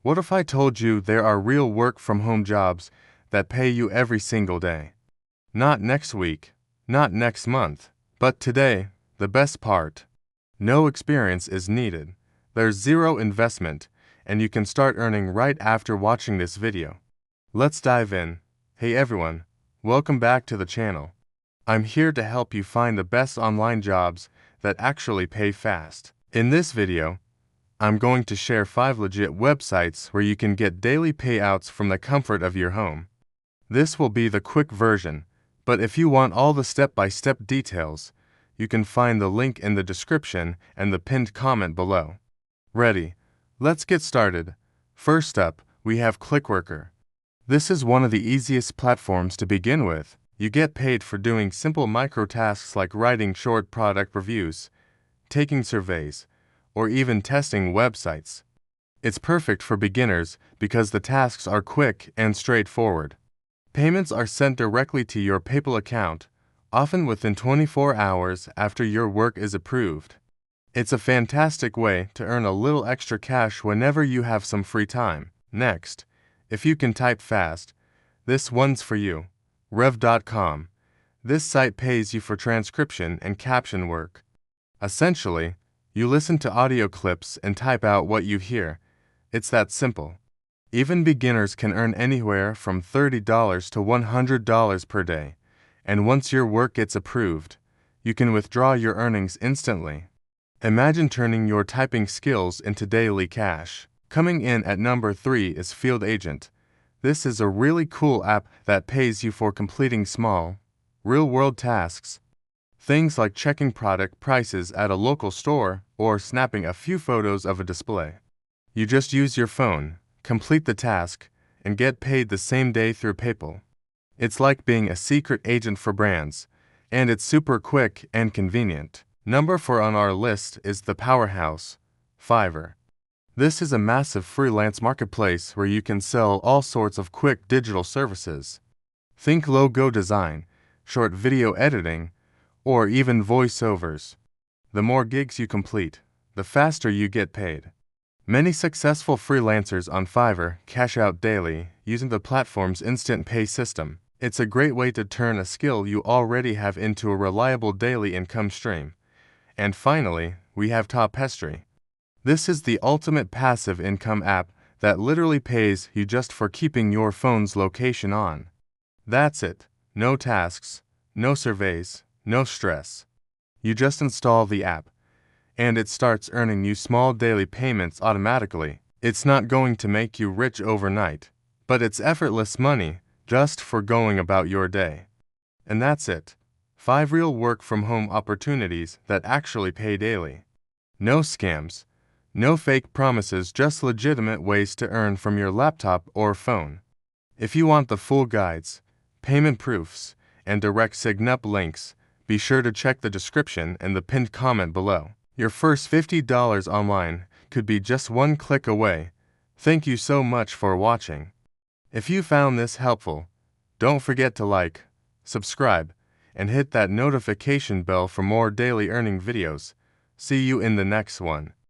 What if I told you there are real work-from-home jobs that pay you every single day? Not next week, not next month, but today. The best part: no experience is needed, there's zero investment, and you can start earning right after watching this video. Let's dive in. Hey everyone, welcome back to the channel. I'm here to help you find the best online jobs that actually pay fast. In this video, I'm going to share 5 legit websites where you can get daily payouts from the comfort of your home. This will be the quick version, but if you want all the step-by-step details, you can find the link in the description and the pinned comment below. Ready? Let's get started. First up, we have Clickworker. This is one of the easiest platforms to begin with. You get paid for doing simple micro-tasks like writing short product reviews, taking surveys, or even testing websites. It's perfect for beginners because the tasks are quick and straightforward. Payments are sent directly to your PayPal account, often within 24 hours after your work is approved. It's a fantastic way to earn a little extra cash whenever you have some free time. Next, if you can type fast, this one's for you. Rev.com. This site pays you for transcription and caption work. Essentially, you listen to audio clips and type out what you hear. It's that simple. Even beginners can earn anywhere from $30 to $100 per day, and once your work gets approved, you can withdraw your earnings instantly. Imagine turning your typing skills into daily cash. Coming in at number 3 is Field Agent. This is a really cool app that pays you for completing small, real-world tasks. Things like checking product prices at a local store or snapping a few photos of a display. You just use your phone, complete the task, and get paid the same day through PayPal. It's like being a secret agent for brands, and it's super quick and convenient. Number 4 on our list is the powerhouse, Fiverr. This is a massive freelance marketplace where you can sell all sorts of quick digital services. Think logo design, short video editing, or even voiceovers. The more gigs you complete, the faster you get paid. Many successful freelancers on Fiverr cash out daily using the platform's instant pay system. It's a great way to turn a skill you already have into a reliable daily income stream. And finally, we have Tapestry. This is the ultimate passive income app that literally pays you just for keeping your phone's location on. That's it. No tasks, no surveys, no stress. You just install the app, and it starts earning you small daily payments automatically. It's not going to make you rich overnight, but it's effortless money just for going about your day. And that's it. 5 real work-from-home opportunities that actually pay daily. No scams, no fake promises, just legitimate ways to earn from your laptop or phone. If you want the full guides, payment proofs, and direct sign-up links, be sure to check the description and the pinned comment below. Your first $50 online could be just one click away. Thank you so much for watching. If you found this helpful, don't forget to like, subscribe, and hit that notification bell for more daily earning videos. See you in the next one.